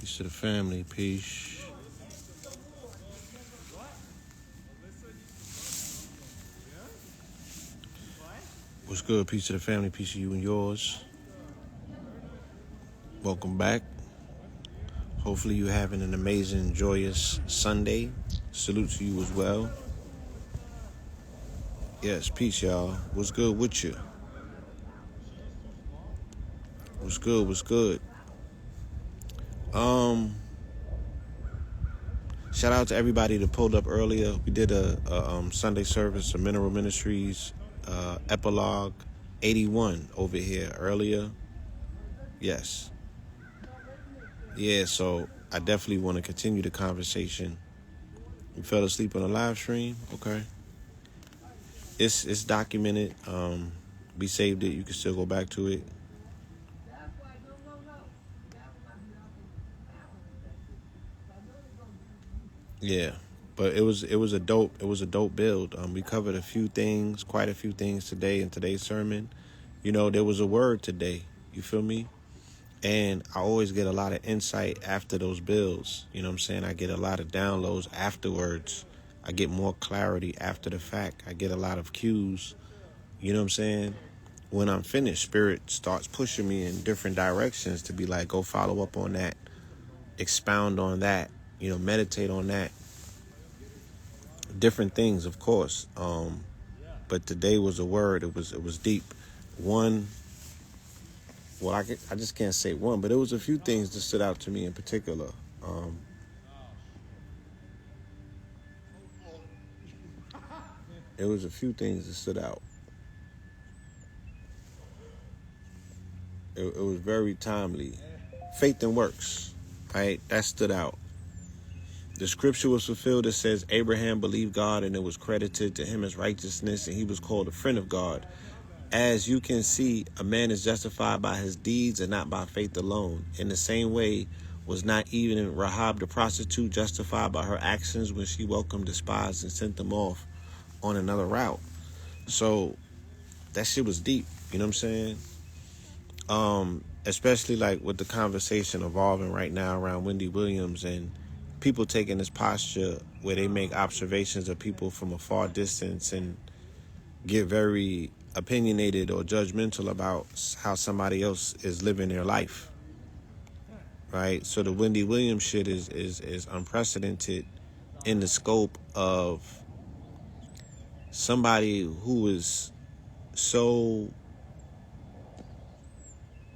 Peace to the family. Peace. What's good? Peace to the family. Peace to you and yours. Welcome back. Hopefully you're having an amazing, joyous Sunday. Salute to you as well. Yes, peace, y'all. What's good with you? What's good? What's good? Shout out to everybody that pulled up earlier. We did a Sunday service, a Mineral Ministries epilogue 81 over here earlier. Yes. Yeah, so I definitely want to continue the conversation. You fell asleep on a live stream? Okay. It's documented. We saved it. You can still go back to it. Yeah, but it was a dope build. We covered quite a few things today in today's sermon. You know, there was a word today. You feel me? And I always get a lot of insight after those builds. You know what I'm saying? I get a lot of downloads afterwards. I get more clarity after the fact. I get a lot of cues. You know what I'm saying? When I'm finished, Spirit starts pushing me in different directions to be like, go follow up on that, expound on that, you know, meditate on that. Different things, of course. But today was a word. It was deep. I just can't say one, but there was a few things that stood out to me in particular. There was a few things that stood out. It was very timely. Faith and works, right? That stood out. The scripture was fulfilled. It says Abraham believed God and it was credited to him as righteousness, and he was called a friend of God. As you can see, a man is justified by his deeds and not by faith alone. In the same way, was not even Rahab the prostitute justified by her actions when she welcomed the spies and sent them off on another route? So that shit was deep. You know what I'm saying? Especially like with the conversation evolving right now around Wendy Williams and people taking this posture where they make observations of people from a far distance and get very opinionated or judgmental about how somebody else is living their life, right? So the Wendy Williams shit is unprecedented in the scope of somebody who is so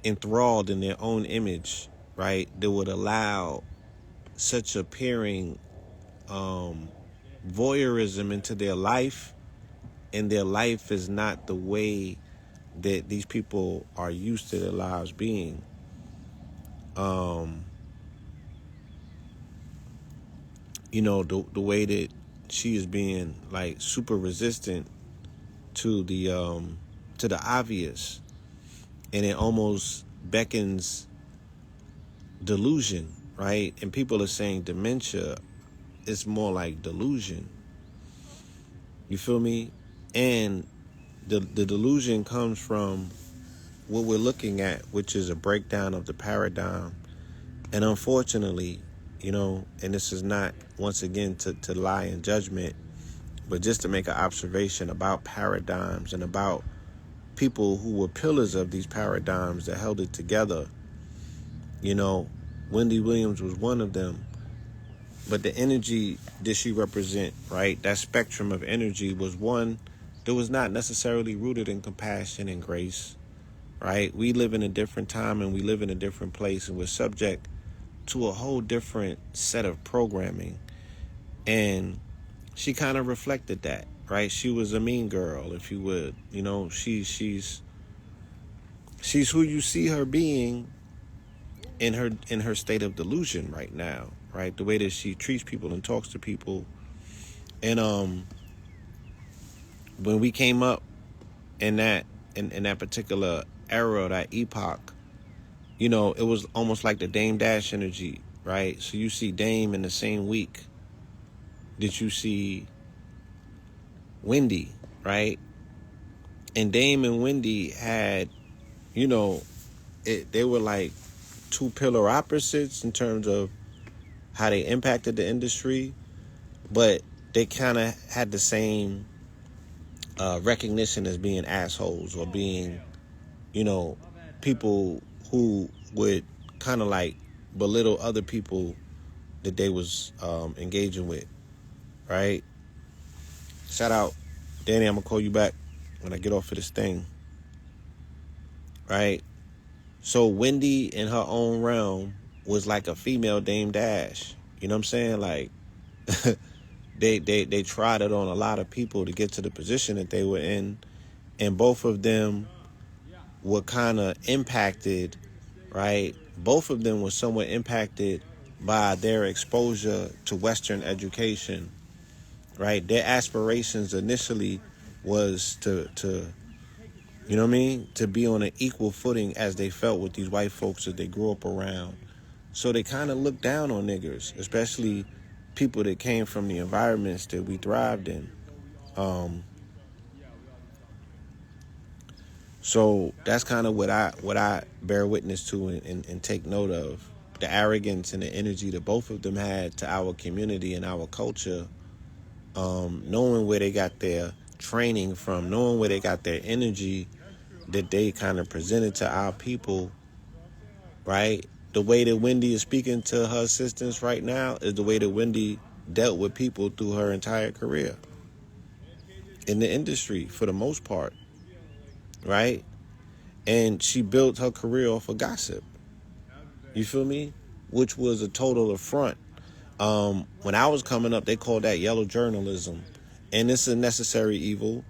enthralled in their own image, right, that would allow such appearing voyeurism into their life, and their life is not the way that these people are used to their lives being. You know, the way that she is being like super resistant to the obvious, and it almost beckons delusion, right? And people are saying dementia. It's more like delusion. You feel me? And the delusion comes from what we're looking at, which is a breakdown of the paradigm. And unfortunately, you know, and this is not, once again, to lie in judgment, but just to make an observation about paradigms and about people who were pillars of these paradigms that held it together. You know, Wendy Williams was one of them. But the energy that she represent, right, that spectrum of energy was one that was not necessarily rooted in compassion and grace, right? We live in a different time and we live in a different place, and we're subject to a whole different set of programming. And she kind of reflected that, right? She was a mean girl, if you would. You know, she's who you see her being in her state of delusion right now, right? The way that she treats people and talks to people. And when we came up in that particular era, that epoch, you know, it was almost like the Dame Dash energy, right? So you see Dame in the same week that you see Wendy, right? And Dame and Wendy had, you know, they were like two pillar opposites in terms of how they impacted the industry, but they kind of had the same recognition as being assholes or being, people who would kind of like belittle other people that they was engaging with, right? Shout out, Danny, I'm going to call you back when I get off of this thing, right? So Wendy in her own realm was like a female Dame Dash. You know what I'm saying? Like, they tried it on a lot of people to get to the position that they were in, and both of them were kind of impacted, right? Both of them were somewhat impacted by their exposure to Western education, right? Their aspirations initially was to you know what I mean, to be on an equal footing as they felt with these white folks that they grew up around. So they kind of looked down on niggers, especially people that came from the environments that we thrived in. So that's kind of what I bear witness to and take note of. The arrogance and the energy that both of them had to our community and our culture, knowing where they got their training from, knowing where they got their energy that they kind of presented to our people, right? The way that Wendy is speaking to her assistants right now is the way that Wendy dealt with people through her entire career in the industry for the most part, right? And she built her career off of gossip. You feel me? Which was a total affront. When I was coming up, they called that yellow journalism. And it's a necessary evil,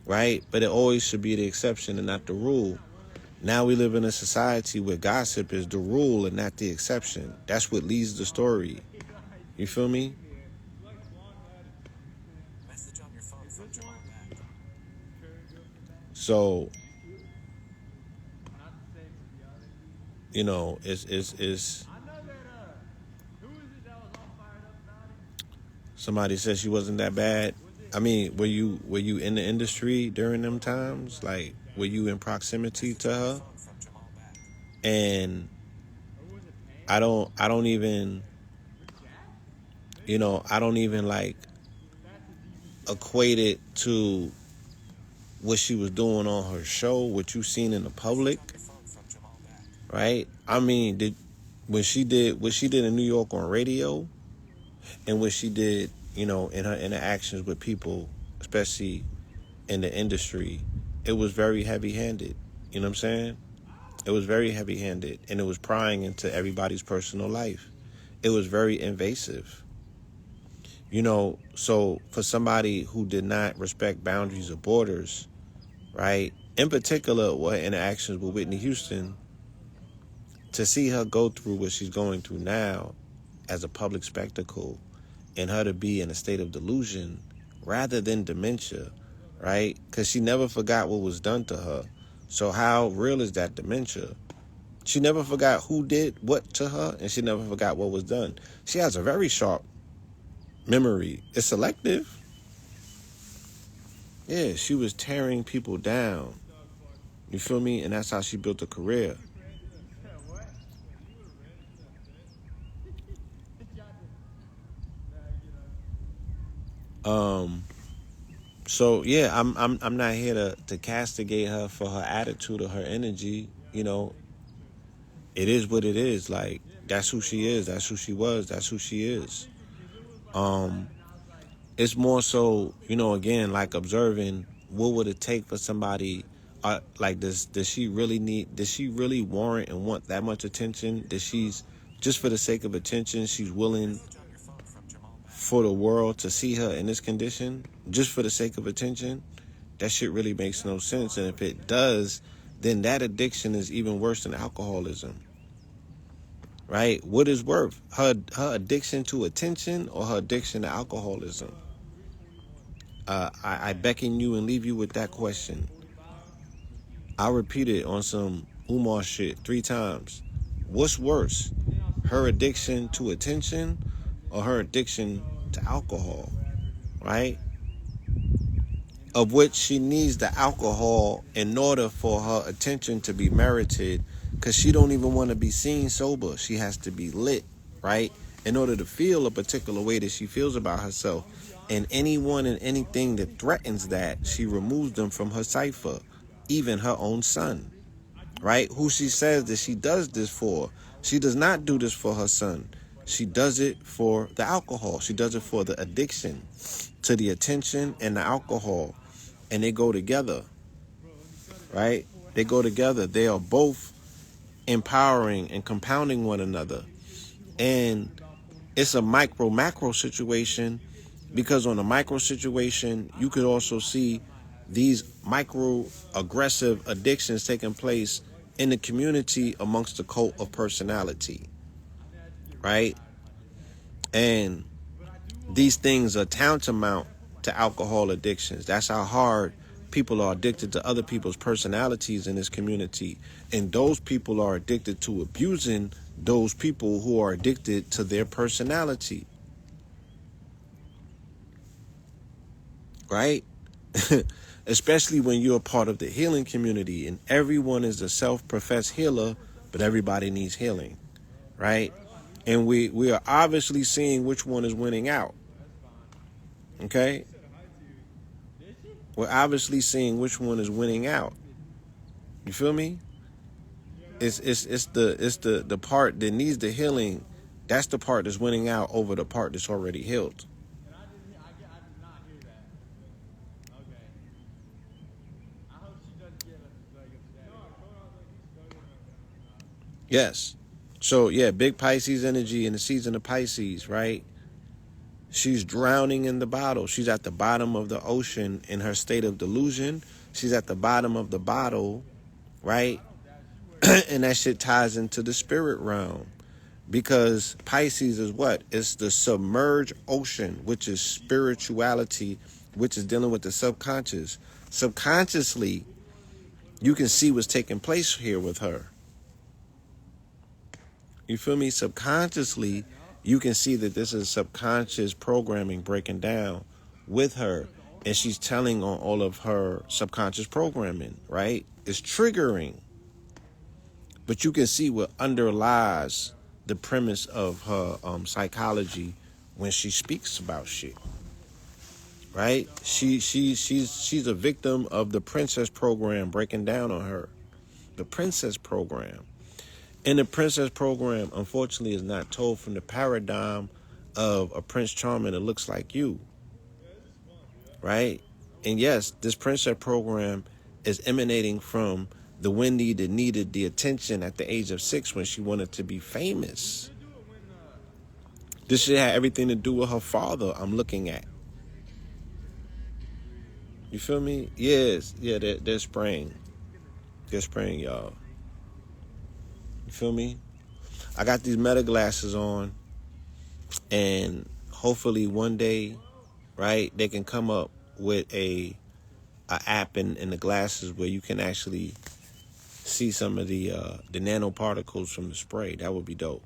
right? But it always should be the exception and not the rule. Now we live in a society where gossip is the rule and not the exception. That's what leads the story. You feel me? So, it's somebody said she wasn't that bad. I mean, were you in the industry during them times? Like, were you in proximity to her? And I don't even like equate it to what she was doing on her show, what you seen in the public, right? I mean, what she did in New York on radio, and what she did, in her interactions with people, especially in the industry, it was very heavy-handed. You know what I'm saying? It was very heavy-handed, and it was prying into everybody's personal life. It was very invasive. So for somebody who did not respect boundaries or borders, right, in particular, what interactions with Whitney Houston, to see her go through what she's going through now as a public spectacle, and her to be in a state of delusion rather than dementia, right? Because she never forgot what was done to her. So how real is that dementia? She never forgot who did what to her, and she never forgot what was done. She has a very sharp memory. It's selective. Yeah, she was tearing people down. You feel me? And that's how she built a career. So yeah, I'm not here to castigate her for her attitude or her energy. It is what it is. Like, that's who she is. That's who she was. That's who she is. It's more so, again, like observing what would it take for somebody like this. Does she really warrant and want that much attention? That she's, just for the sake of attention, she's willing for the world to see her in this condition, just for the sake of attention? That shit really makes no sense. And if it does, then that addiction is even worse than alcoholism. Right? What is worse? Her addiction to attention or her addiction to alcoholism? I beckon you and leave you with that question. I'll repeat it on some Umar shit 3 times. What's worse? Her addiction to attention or her addiction to alcohol? Right? Of which she needs the alcohol in order for her attention to be merited, because because she don't even want to be seen sober. She has to be lit, right? In order to feel a particular way that she feels about herself. And anyone and anything that threatens that, she removes them from her cipher, even her own son, right? Who she says that she does this for. She does not do this for her son. She does it for the alcohol. She does it for the addiction to the attention and the alcohol. And they go together, right? They go together. They are both empowering and compounding one another. And it's a macro situation, because on a micro situation, you could also see these micro aggressive addictions taking place in the community amongst the cult of personality, right? And these things are tantamount to alcohol addictions. That's how hard people are addicted to other people's personalities in this community. And those people are addicted to abusing those people who are addicted to their personality. Right? Especially when you're a part of the healing community and everyone is a self-professed healer, but everybody needs healing. Right? And we are obviously seeing which one is winning out. Okay? We're obviously seeing which one is winning out. You feel me? It's the part that needs the healing. That's the part that's winning out over the part that's already healed. Yes. So yeah, big Pisces energy in the season of Pisces, right? She's drowning in the bottle. She's at the bottom of the ocean in her state of delusion. She's at the bottom of the bottle, right? And that shit ties into the spirit realm, because Pisces is what? It's the submerged ocean, which is spirituality, which is dealing with the subconscious. Subconsciously, you can see what's taking place here with her. You feel me? Subconsciously, you can see that this is subconscious programming breaking down with her. And she's telling on all of her subconscious programming, right? It's triggering. But you can see what underlies the premise of her psychology when she speaks about shit. Right? She's a victim of the princess program breaking down on her. The princess program. And the princess program, unfortunately, is not told from the paradigm of a Prince Charming that looks like you. Right? And yes, this princess program is emanating from the Wendy that needed the attention at the age of 6 when she wanted to be famous. This shit had everything to do with her father, I'm looking at. You feel me? Yes. Yeah, they're spraying. They're spraying, y'all. You feel me? I got these meta glasses on, and hopefully one day, right, they can come up with a app in the glasses where you can actually see some of the nanoparticles from the spray. That would be dope.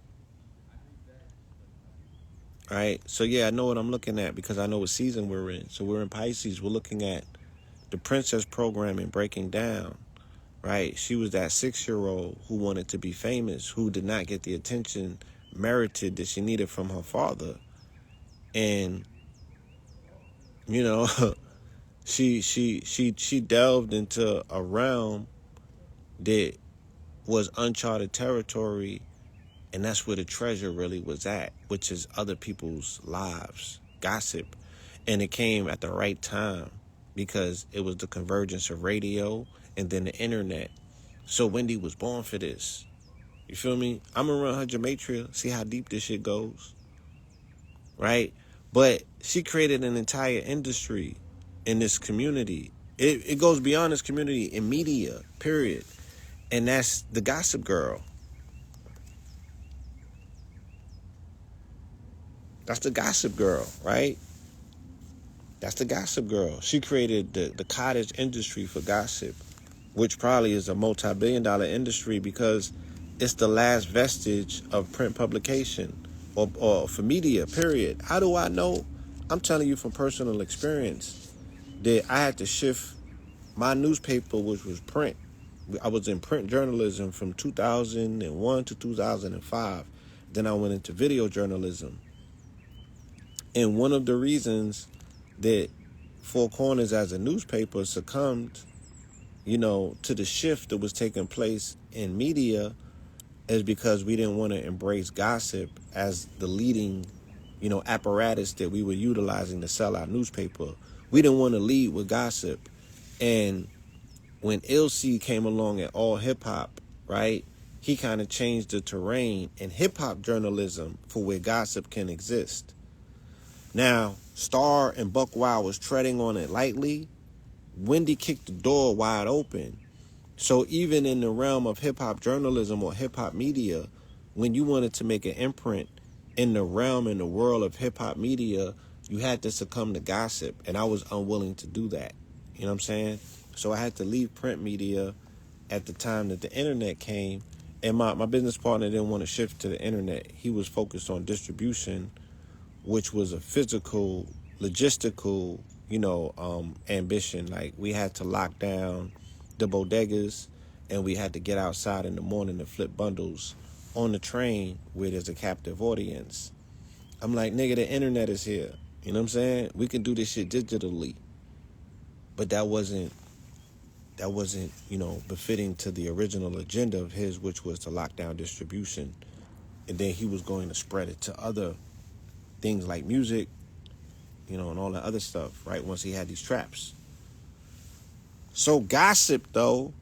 All right. So yeah, I know what I'm looking at because I know what season we're in. So we're in Pisces. We're looking at the princess programming breaking down. Right. She was that 6-year-old who wanted to be famous, who did not get the attention merited that she needed from her father. And, you know, she delved into a realm that was uncharted territory, and that's where the treasure really was at, which is other people's lives, gossip. And it came at the right time because it was the convergence of radio and then the internet. So Wendy was born for this. You feel me? I'm gonna run her gematria, see how deep this shit goes. Right? But she created an entire industry in this community. It goes beyond this community in media, period. And that's the gossip girl. That's the gossip girl, right? That's the gossip girl. She created the cottage industry for gossip, which probably is a multi-billion-dollar industry because it's the last vestige of print publication or for media, period. How do I know? I'm telling you from personal experience that I had to shift my newspaper, which was print, I was in print journalism from 2001 to 2005. Then I went into video journalism. And one of the reasons that Four Corners as a newspaper succumbed, to the shift that was taking place in media is because we didn't want to embrace gossip as the leading, apparatus that we were utilizing to sell our newspaper. We didn't want to lead with gossip. And when LC came along at All Hip Hop, right, he kind of changed the terrain in hip hop journalism for where gossip can exist. Now, Star and Buck Wild was treading on it lightly. Wendy kicked the door wide open. So even in the realm of hip-hop journalism or hip-hop media, when you wanted to make an imprint in the realm, in the world of hip-hop media, you had to succumb to gossip, and I was unwilling to do that. You know what I'm saying? So I had to leave print media at the time that the internet came, and my business partner didn't want to shift to the internet. He was focused on distribution, which was a physical, logistical, ambition. Like, we had to lock down the bodegas, and we had to get outside in the morning to flip bundles on the train where there's a captive audience. I'm like, nigga, the internet is here. You know what I'm saying? We can do this shit digitally. But that wasn't, befitting to the original agenda of his, which was to lock down distribution. And then he was going to spread it to other things like music, and all that other stuff, right? Once he had these traps. So gossip, though,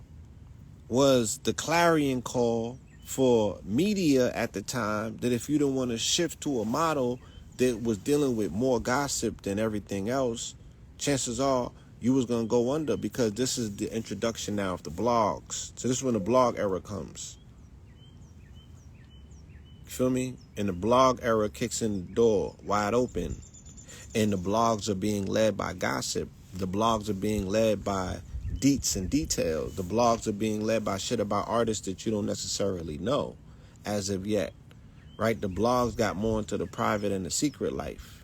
was the clarion call for media at the time, that if you didn't want to shift to a model that was dealing with more gossip than everything else, chances are you was going to go under, because this is the introduction now of the blogs. So this is when the blog era comes. You feel me? And the blog era kicks in the door wide open. And the blogs are being led by gossip. The blogs are being led by deets and details. The blogs are being led by shit about artists that you don't necessarily know as of yet, right? The blogs got more into the private and the secret life.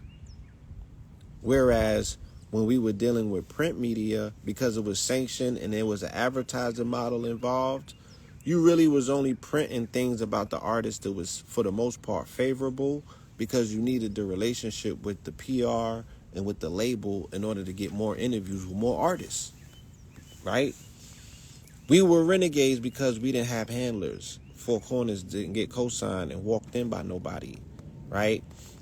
Whereas when we were dealing with print media, because it was sanctioned and there was an advertising model involved, you really was only printing things about the artist that was, for the most part, favorable, because you needed the relationship with the PR and with the label in order to get more interviews with more artists, right? We were renegades because we didn't have handlers. Four Corners didn't get co-signed and walked in by nobody, right?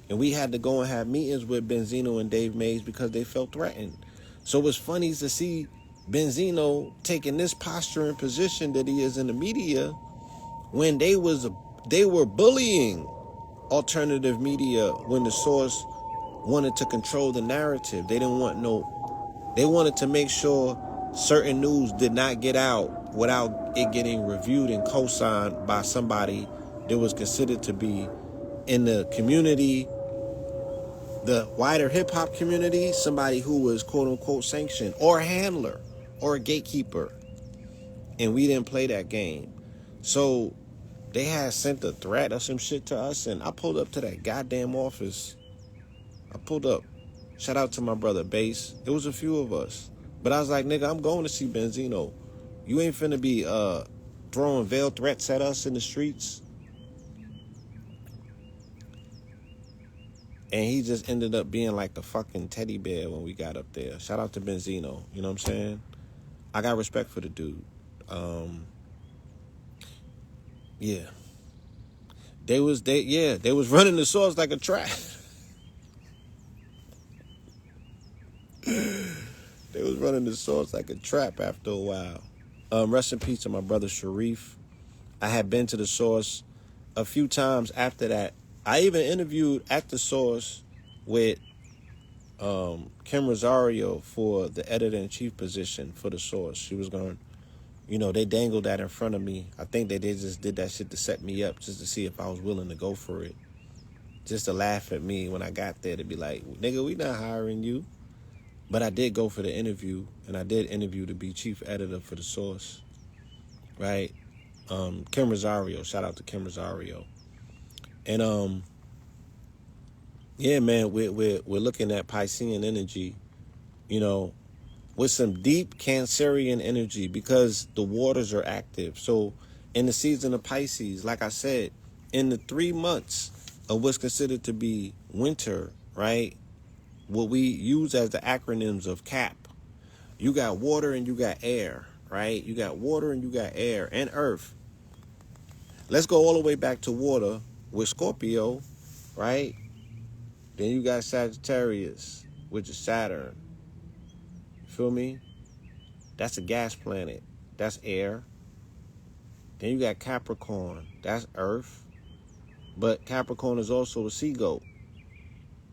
And we had to go and have meetings with Benzino and Dave Mays because they felt threatened. So it's funny to see Benzino taking this posture and position that he is in the media when they were bullying alternative media when the source wanted to control the narrative. They wanted to make sure certain news did not get out without it getting reviewed and co-signed by somebody that was considered to be in the community, the wider hip-hop community, somebody who was quote-unquote sanctioned, or a handler, or a gatekeeper. And we didn't play that game. So they had sent a threat or some shit to us, and I pulled up to that goddamn office. I pulled up. Shout out to my brother Bass. It was a few of us. But I was like, nigga, I'm going to see Benzino. You ain't finna be throwing veiled threats at us in the streets. And he just ended up being like the fucking teddy bear when we got up there. Shout out to Benzino. You know what I'm saying? I got respect for the dude. Yeah. They was running the source like a trap. They was running the source like a trap after a while. Rest in peace to my brother Sharif. I had been to the source a few times after that. I even interviewed at the source with Kim Rosario for the editor-in-chief position for the source. She was going, they dangled that in front of me. I think they just did that shit to set me up, just to see if I was willing to go for it. Just to laugh at me when I got there, to be like, nigga, we not hiring you. But I did go for the interview, and I did interview to be chief editor for the source, right? Kim Rosario, shout out to Kim Rosario. And yeah, man, we're looking at Piscean energy, with some deep Cancerian energy because the waters are active. So in the season of Pisces, like I said, in the 3 months of what's considered to be winter, right? What we use as the acronyms of CAP. You got water and you got air, right? You got water and you got air and earth. Let's go all the way back to water with Scorpio, right? Then you got Sagittarius, which is Saturn. Feel me? That's a gas planet. That's air. Then you got Capricorn. That's earth. But Capricorn is also a sea goat.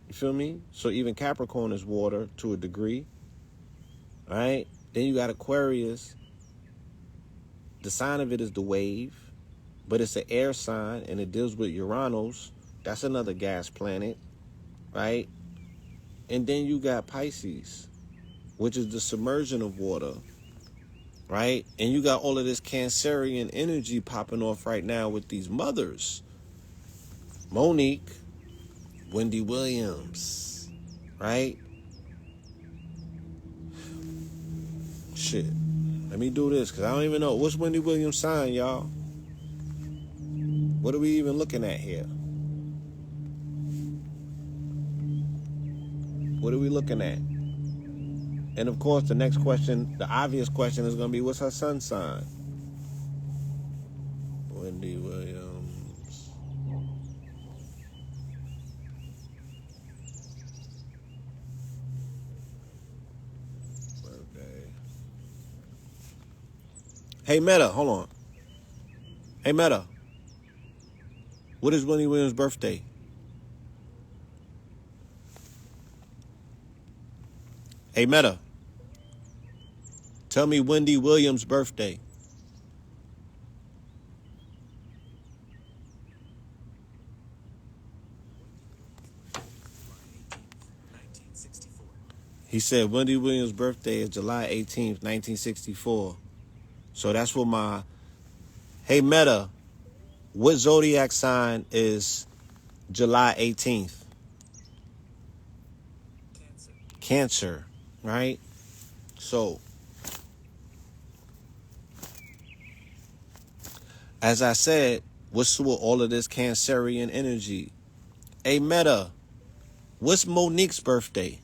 You feel me? So even Capricorn is water to a degree. All right? Then you got Aquarius. The sign of it is the wave. But it's an air sign and it deals with Uranus. That's another gas planet. Right? And then you got Pisces, which is the submersion of water. Right? And you got all of this Cancerian energy popping off right now with these mothers. Monique, Wendy Williams, right? Shit. Let me do this, because I don't even know. What's Wendy Williams' sign, y'all? What are we even looking at here? What are we looking at? And of course, the next question, the obvious question is going to be, what's her sun sign? Wendy Williams. Birthday. Hey, Meta, hold on. Hey, Meta. What is Wendy Williams' birthday? Hey, Meta. Tell me Wendy Williams' birthday. He said Wendy Williams' birthday is July 18th, 1964. So that's what my... Hey, Meta, what zodiac sign is July 18th? Cancer, right? So, as I said, what's with all of this Cancerian energy? Hey, Meta, what's Monique's birthday?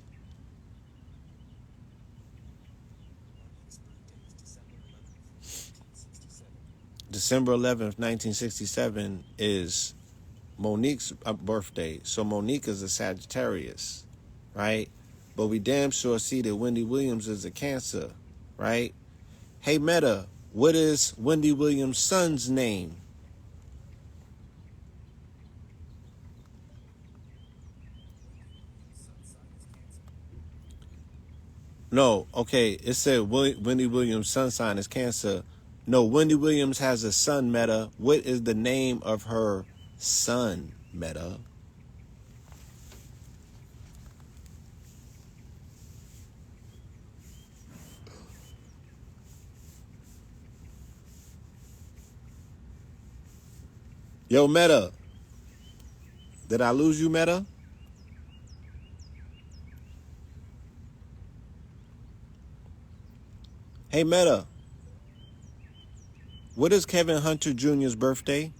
December 11th, 1967 is Monique's birthday. So Monique is a Sagittarius, right? But we damn sure see that Wendy Williams is a Cancer, right? Hey, Meta, what is Wendy Williams' son's name? No, okay, it said Wendy Williams' sun sign is Cancer. No, Wendy Williams has a son, Meta. What is the name of her son, Meta? Yo, Meta. Did I lose you, Meta? Hey, Meta. What is Kevin Hunter Jr.'s birthday?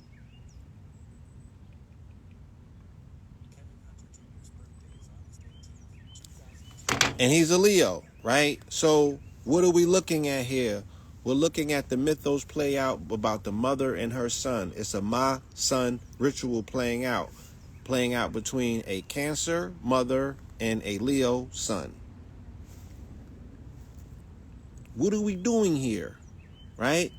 And he's a Leo, right? So what are we looking at here? We're looking at the mythos play out about the mother and her son. It's a ma-son ritual playing out between a Cancer mother and a Leo son. What are we doing here, right?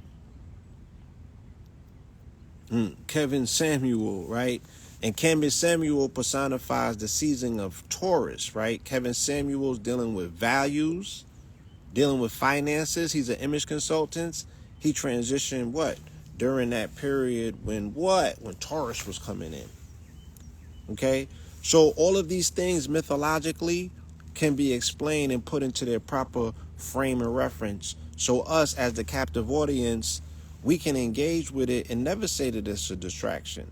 Kevin Samuel, right? And Kevin Samuel personifies the season of Taurus, right? Kevin Samuel's dealing with values, dealing with finances. He's an image consultant. He transitioned what? During that period when what? When Taurus was coming in. Okay? So all of these things mythologically can be explained and put into their proper frame and reference. So us as the captive audience, we can engage with it and never say that it's a distraction,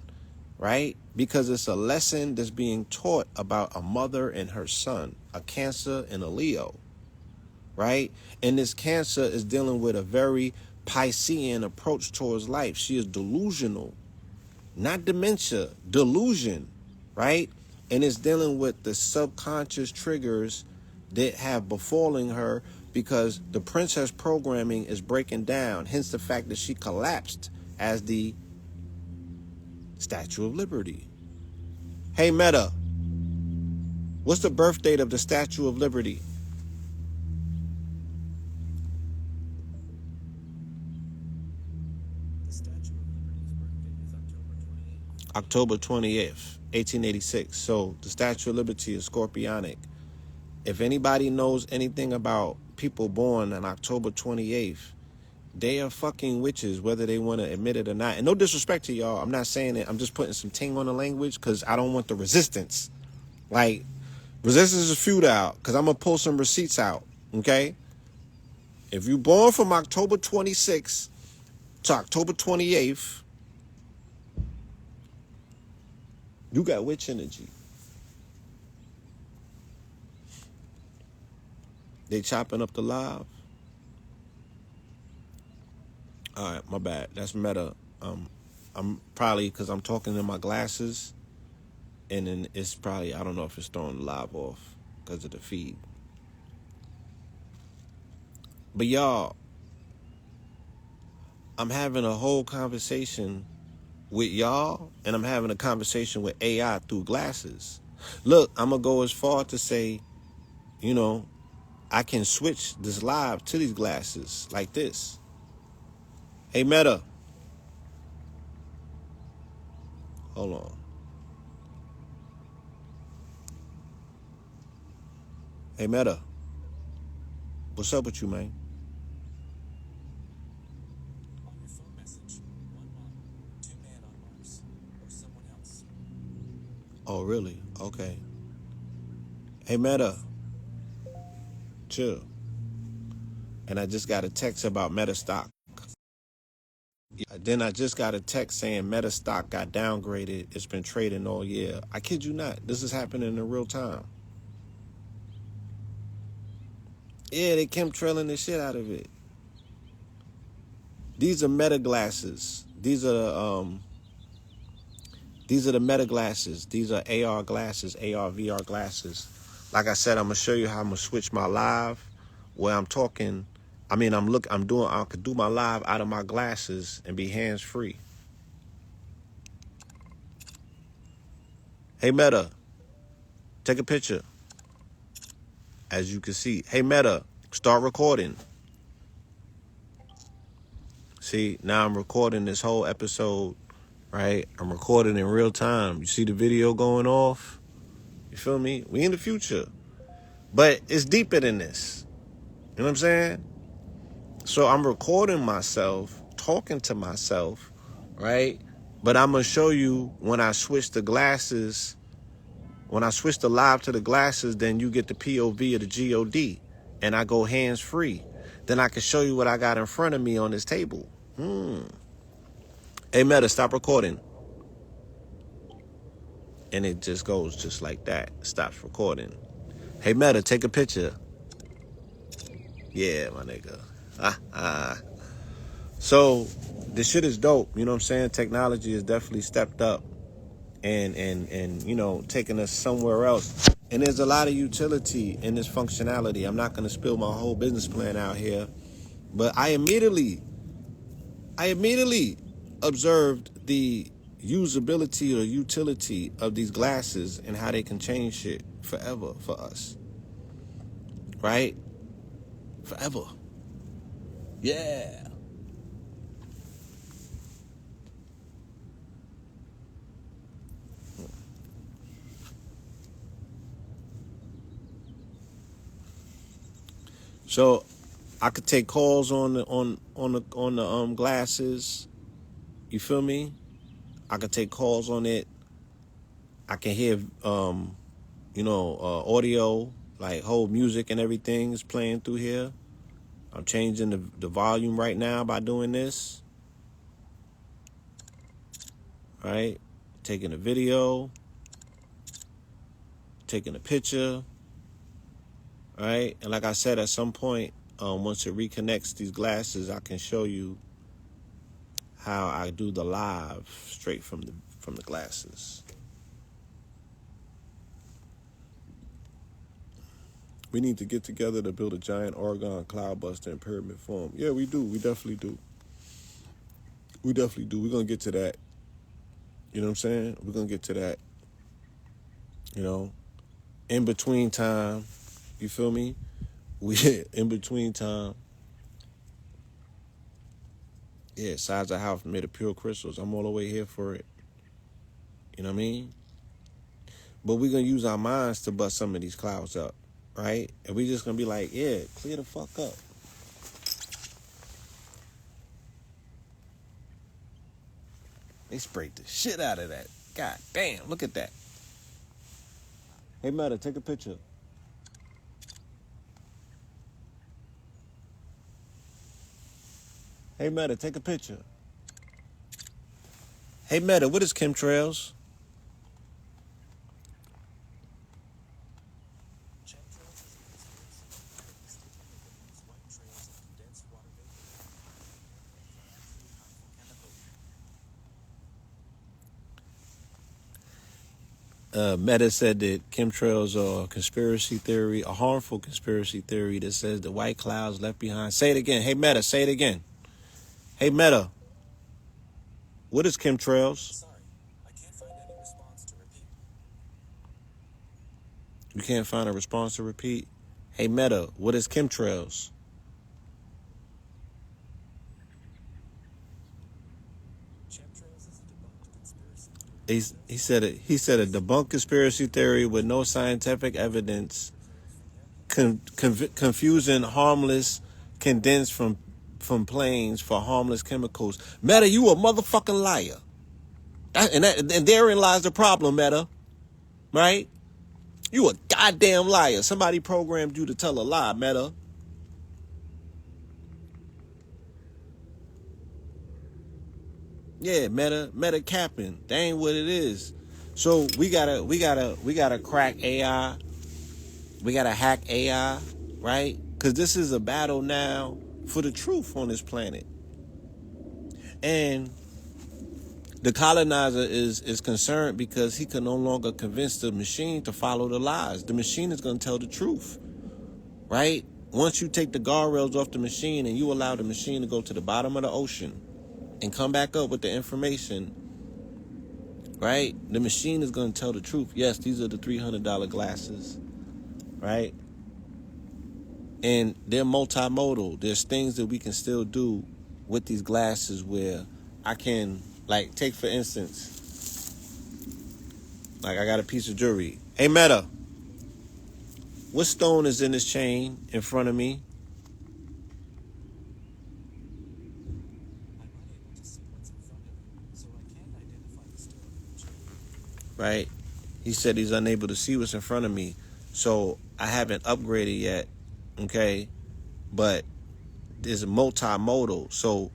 right? Because it's a lesson that's being taught about a mother and her son, a Cancer and a Leo. right? And this Cancer is dealing with a very Piscean approach towards life. She is delusional, not dementia, delusion, right? And it's dealing with the subconscious triggers that have befalling her because the princess programming is breaking down. Hence the fact that she collapsed as the Statue of Liberty. Hey, Meta, what's the birth date of the Statue of Liberty? The Statue of Liberty's birthday is October 28th, 1886. So the Statue of Liberty is Scorpionic. If anybody knows anything about people born on October 28th, they are fucking witches, whether they want to admit it or not. And no disrespect to y'all. I'm not saying it. I'm just putting some ting on the language because I don't want the resistance. Like, resistance is futile because I'm going to pull some receipts out, okay? If you're born from October 26th to October 28th, you got witch energy. They chopping up the live. All right, my bad. That's Meta. I'm probably, because I'm talking in my glasses, and then it's probably, I don't know if it's throwing the live off because of the feed. But y'all, I'm having a whole conversation with y'all, and I'm having a conversation with AI through glasses. Look, I'm going to go as far to say, you know, I can switch this live to these glasses like this. Hey, Meta. Hold on. Hey, Meta. What's up with you, man? on your phone message. 1 mom, 2 man on Mars, or someone else. Oh, really? Okay. Hey, Meta. Chill. And I just got a text about Meta stock. Then I just got a text saying Meta stock got downgraded. It's been trading all year. I kid you not. This is happening in real time. Yeah, they chemtrailing the shit out of it. These are Meta glasses. These are the Meta glasses. These are AR glasses, AR VR glasses. Like I said, I'm gonna show you how I'm gonna switch my live where I'm talking. I could do my live out of my glasses and be hands free. Hey, Meta, take a picture. As you can see. Hey, Meta, start recording. See, now I'm recording this whole episode, right? I'm recording in real time. You see the video going off? You feel me? We in the future. But it's deeper than this. You know what I'm saying? So I'm recording myself, talking to myself, right? But I'm going to show you when I switch the glasses. When I switch the live to the glasses, then you get the POV of the GOD. And I go hands free. Then I can show you what I got in front of me on this table. Hey, Meta, stop recording. And it just goes just like that. Stops recording. Hey, Meta, take a picture. Yeah, my nigga. So this shit is dope. You know what I'm saying? Technology has definitely stepped up and you know, taking us somewhere else. And there's a lot of utility in this functionality. I'm not going to spill my whole business plan out here. But I immediately observed the usability or utility of these glasses and how they can change shit forever for us. Right? Forever. Yeah. So I could take calls on the glasses. You feel me? I could take calls on it. I can hear audio, like whole music and everything is playing through here. I'm changing the volume right now by doing this. Right? Taking a video, taking a picture. All right. And like I said, at some point, once it reconnects these glasses, I can show you how I do the live straight from the glasses. We need to get together to build a giant Oregon cloudbuster in pyramid form. Yeah, we do. We definitely do. We definitely do. We're going to get to that. You know what I'm saying? We're going to get to that. You know, in between time, you feel me? In between time. Yeah, size of house made of pure crystals. I'm all the way here for it. You know what I mean? But we're going to use our minds to bust some of these clouds up, right? And we just going to be like, yeah, clear the fuck up. They sprayed the shit out of that. God damn, look at that. Hey, Meta, take a picture. Hey, Meta, take a picture. Hey, Meta, what is chemtrails? Chemtrails is a conspiracy theory stating that these white trails of condensed water vapor are actually harmful chemicals. Meta said that chemtrails are a conspiracy theory, a harmful conspiracy theory that says the white clouds left behind. Say it again. Hey, Meta, say it again. Hey, Meta, what is chemtrails? Sorry, I can't find any response to repeat. You can't find a response to repeat? Hey, Meta, what is chemtrails? Chemtrails is a debunked conspiracy theory. He said a debunked conspiracy theory with no scientific evidence, confusing harmless condensed from planes for harmless chemicals. Meta, you a motherfucking liar. And therein lies the problem, Meta. Right? You a goddamn liar. Somebody programmed you to tell a lie, Meta. Yeah, meta capping. That ain't what it is. So we gotta crack AI. We gotta hack AI, right? Because this is a battle now for the truth on this planet. And the colonizer is concerned because he can no longer convince the machine to follow the lies. The machine is going to tell the truth, right? Once you take the guardrails off the machine and you allow the machine to go to the bottom of the ocean and come back up with the information, right? The machine is going to tell the truth. Yes, these are the $300 glasses, right? And they're multimodal. There's things that we can still do with these glasses where I can, like, take for instance, like I got a piece of jewelry. Hey, Meta, what stone is in this chain in front of me? I'm unable to see what's in front of you, so I can't identify the stone in the chain. Right? He said he's unable to see what's in front of me. So I haven't upgraded yet, okay? But there's multimodal. So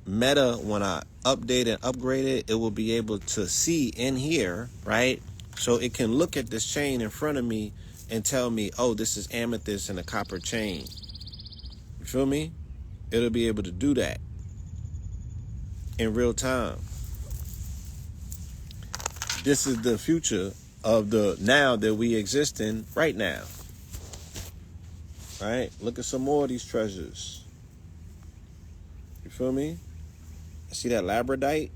Meta, when I update and upgrade it, it will be able to see in here, right? So it can look at this chain in front of me and tell me, oh, this is amethyst and a copper chain. You feel me? It'll be able to do that in real time. This is the future of the now that we exist in right now. Right? Look at some more of these treasures. You feel me? See that labradorite?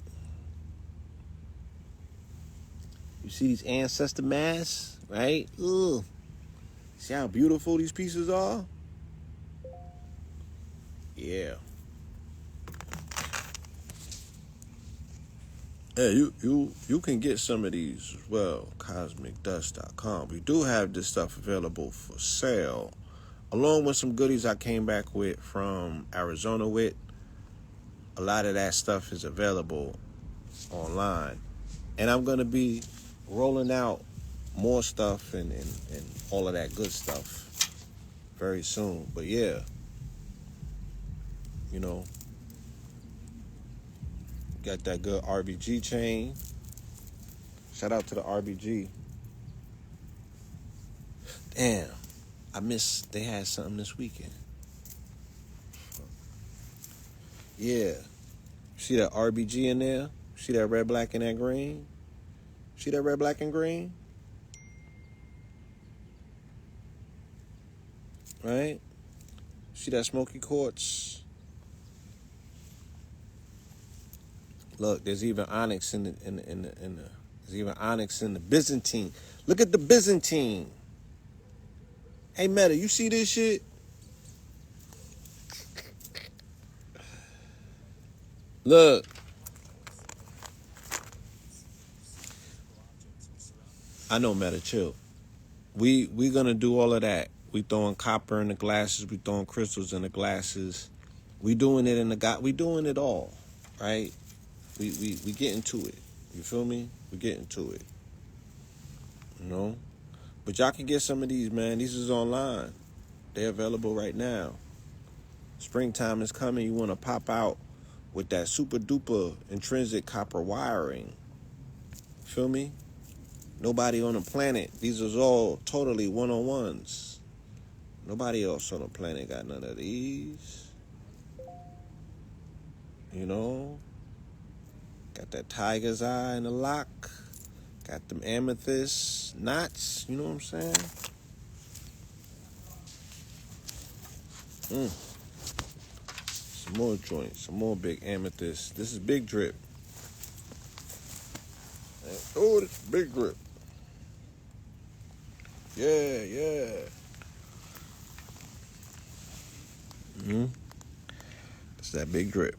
You see these ancestor masks, right? Ugh. See how beautiful these pieces are? Yeah. Yeah, you can get some of these as well. CosmicDust.com. We do have this stuff available for sale, along with some goodies I came back with from Arizona with. A lot of that stuff is available online. And I'm going to be rolling out more stuff and all of that good stuff very soon. But yeah, you know, got that good RBG chain. Shout out to the RBG. Damn. They had something this weekend. Yeah. See that RBG in there? See that red, black, and that green? See that red, black, and green? Right? See that smoky quartz? Look, there's even onyx in the there's even onyx in the Byzantine. Look at the Byzantine. Hey Meta, you see this shit? Look. I know Meta, chill. We gonna do all of that. We throwing copper in the glasses, we throwing crystals in the glasses. We doing it in the we doing it all, right? We getting to it. You feel me? We getting to it. You know? But y'all can get some of these, man. These is online. They're available right now. Springtime is coming. You want to pop out with that super duper intrinsic copper wiring. Feel me? Nobody on the planet. These are all totally one-on-ones. Nobody else on the planet got none of these. You know? Got that tiger's eye in the lock. Got them amethyst knots. You know what I'm saying? Some more joints. Some more big amethyst. This is big drip. Oh, this is big drip. Yeah. It's that big drip.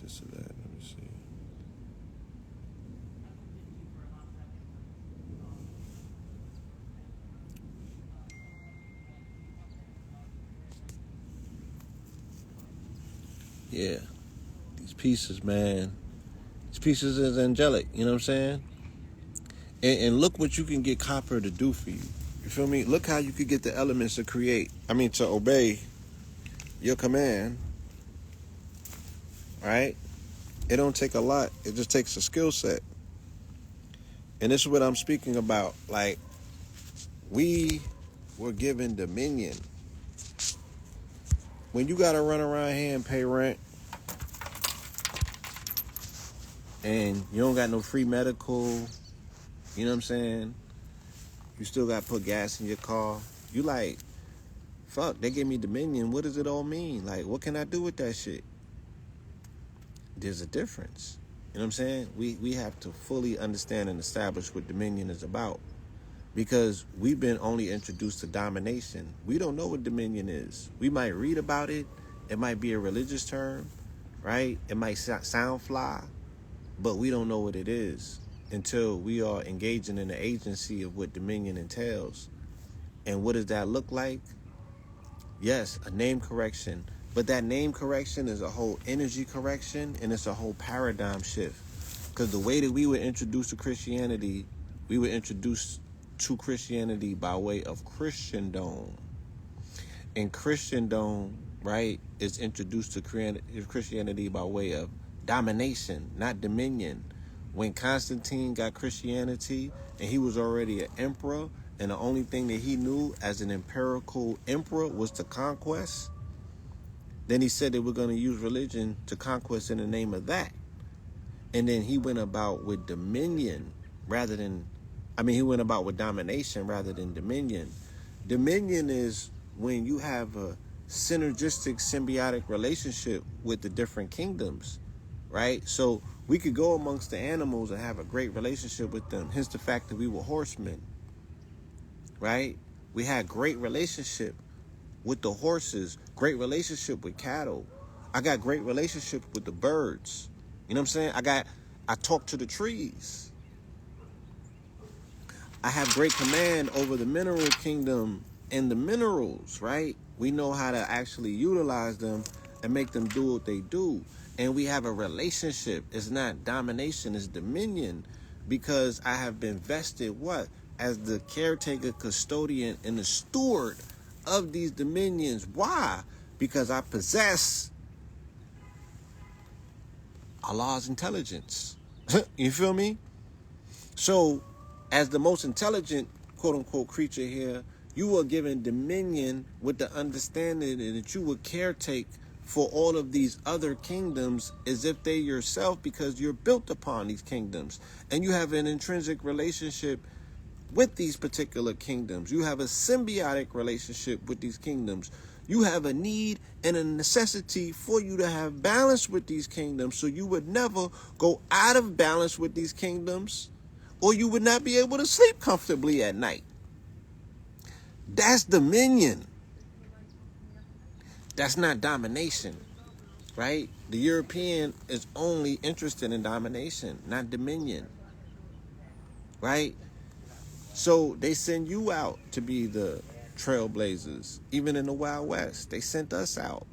This or that. Let me see. Yeah. These pieces, man. These pieces is angelic. You know what I'm saying? And look what you can get copper to do for you. You feel me? Look how you could get the elements to to obey your command. Right? It don't take a lot. It just takes a skill set. And this is what I'm speaking about. Like, we were given dominion. When you got to run around here and pay rent, and you don't got no free medical, you know what I'm saying? You still got to put gas in your car. You like, fuck, they gave me dominion. What does it all mean? Like, what can I do with that shit? There's a difference. You know what I'm saying? We have to fully understand and establish what dominion is about. Because we've been only introduced to domination. We don't know what dominion is. We might read about it. It might be a religious term, right? It might sound fly, but we don't know what it is until we are engaging in the agency of what dominion entails. And what does that look like? Yes, a name correction. But that name correction is a whole energy correction, and it's a whole paradigm shift. Because the way that we were introduced to Christianity, we were introduced to Christianity by way of Christendom. And Christendom, right, is introduced to Christianity by way of domination, not dominion. When Constantine got Christianity, and he was already an emperor, and the only thing that he knew as an empirical emperor was to conquest, then he said that we're going to use religion to conquest in the name of that. And then he went about with dominion he went about with domination rather than dominion. Dominion is when you have a synergistic, symbiotic relationship with the different kingdoms, right? So we could go amongst the animals and have a great relationship with them. Hence the fact that we were horsemen, right? We had great relationship with the horses, great relationship with cattle. I got great relationship with the birds. You know what I'm saying? I talk to the trees. I have great command over the mineral kingdom and the minerals, right? We know how to actually utilize them and make them do what they do. And we have a relationship. It's not domination, it's dominion. Because I have been vested as the caretaker, custodian, and the steward of these dominions. Why? Because I possess Allah's intelligence. You feel me? So, as the most intelligent, quote-unquote, creature here, you are given dominion with the understanding that you would caretake for all of these other kingdoms as if they yourself, because you're built upon these kingdoms. And you have an intrinsic relationship with these particular kingdoms. You have a symbiotic relationship with these kingdoms. You have a need and a necessity for you to have balance with these kingdoms, so you would never go out of balance with these kingdoms, or you would not be able to sleep comfortably at night. That's dominion. That's not domination, right? The European is only interested in domination, not dominion, right? So they send you out to be the trailblazers. Even in the Wild West, they sent us out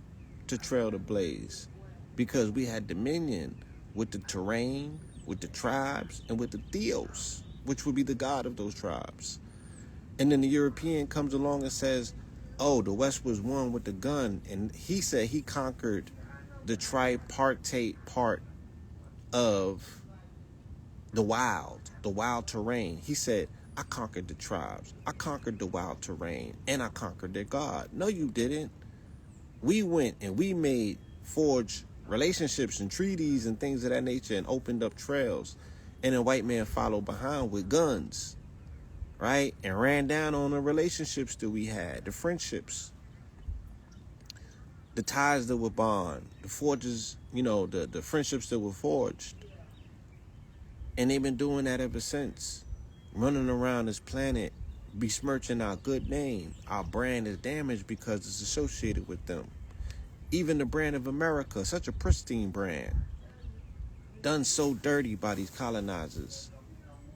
to trail the blaze because we had dominion with the terrain, with the tribes, and with the theos, which would be the god of those tribes. And then the European comes along and says, oh, the West was one with the gun. And he said he conquered the tripartite part of the wild terrain. He said, I conquered the tribes, I conquered the wild terrain, and I conquered their God. No, you didn't. We went and we made forged relationships and treaties and things of that nature and opened up trails. And the white man followed behind with guns, right? And ran down on the relationships that we had, the friendships, the ties that were bond, the forges, the friendships that were forged. And they've been doing that ever since. Running around this planet, besmirching our good name. Our brand is damaged because it's associated with them. Even the brand of America, such a pristine brand, done so dirty by these colonizers,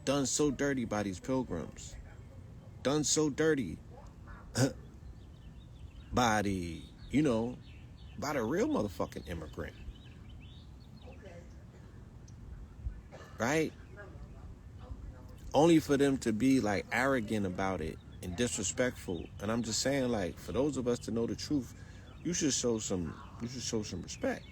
done so dirty by these pilgrims, done so dirty by the, by the real motherfucking immigrant. Right? Only for them to be like arrogant about it and disrespectful. And I'm just saying, like, for those of us to know the truth, you should show some respect.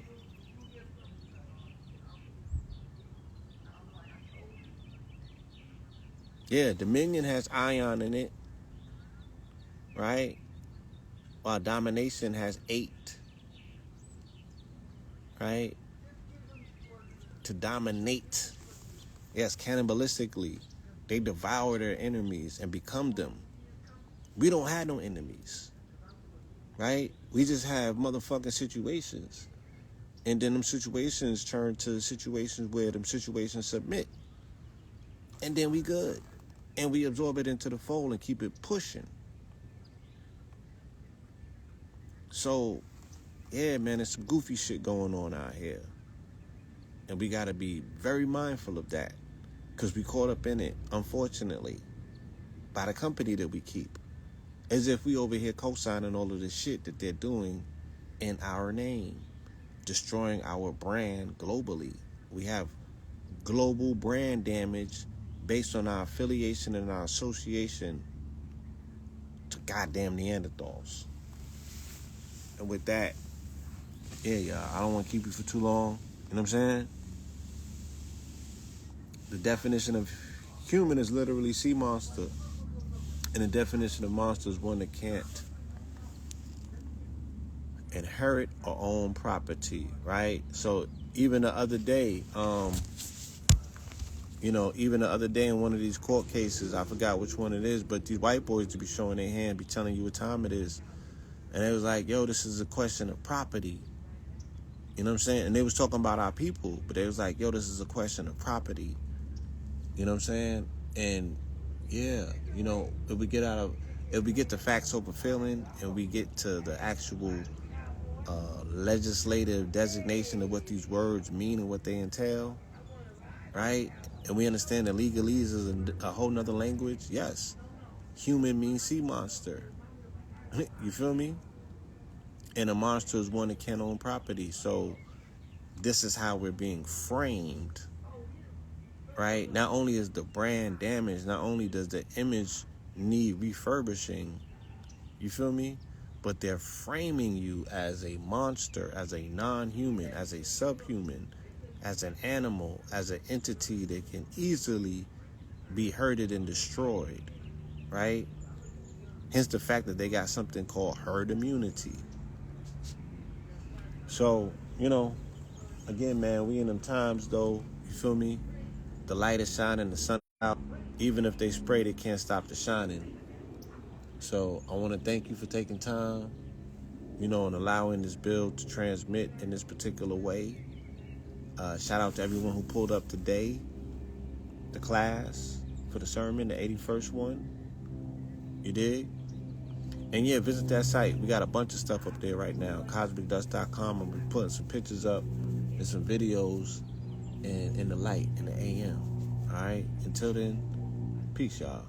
Yeah, dominion has ion in it, right? While domination has 8, right? To dominate, yes, cannibalistically, they devour their enemies and become them. We don't have no enemies, right? We just have motherfucking situations. And then them situations turn to situations where them situations submit. And then we good. And we absorb it into the fold and keep it pushing. So, yeah, man, it's some goofy shit going on out here. And we got to be very mindful of that. Because we caught up in it, unfortunately, by the company that we keep. As if we over here co-signing all of this shit that they're doing in our name. Destroying our brand globally. We have global brand damage based on our affiliation and our association to goddamn Neanderthals. And with that, yeah, y'all, I don't want to keep you for too long. You know what I'm saying? The definition of human is literally sea monster. And the definition of monster is one that can't inherit or own property, right? So even the other day, even the other day in one of these court cases, I forgot which one it is, but these white boys to be showing their hand, be telling you what time it is. And it was like, yo, this is a question of property. You know what I'm saying? And they was talking about our people, but they was like, yo, this is a question of property. You know what I'm saying? And yeah, if we get the facts over feeling and we get to the actual legislative designation of what these words mean and what they entail, right? And we understand that legalese is a whole nother language. Yes. Human means sea monster. You feel me? And a monster is one that can't own property. So this is how we're being framed, right? Not only is the brand damaged, not only does the image need refurbishing, You feel me? But they're framing you as a monster, as a non-human, as a subhuman, as an animal, as an entity that can easily be herded and destroyed, right? Hence the fact that they got something called herd immunity. So, again, man, we in them times, though. You feel me? The light is shining, the sun out. Even if they spray, they can't stop the shining. So I want to thank you for taking time, and allowing this build to transmit in this particular way. Shout out to everyone who pulled up today, the class for the sermon, the 81st one. You dig? And yeah, visit that site. We got a bunch of stuff up there right now. CosmicDust.com. I'm going to be putting some pictures up and some videos in the light, in the AM. All right? Until then, peace, y'all.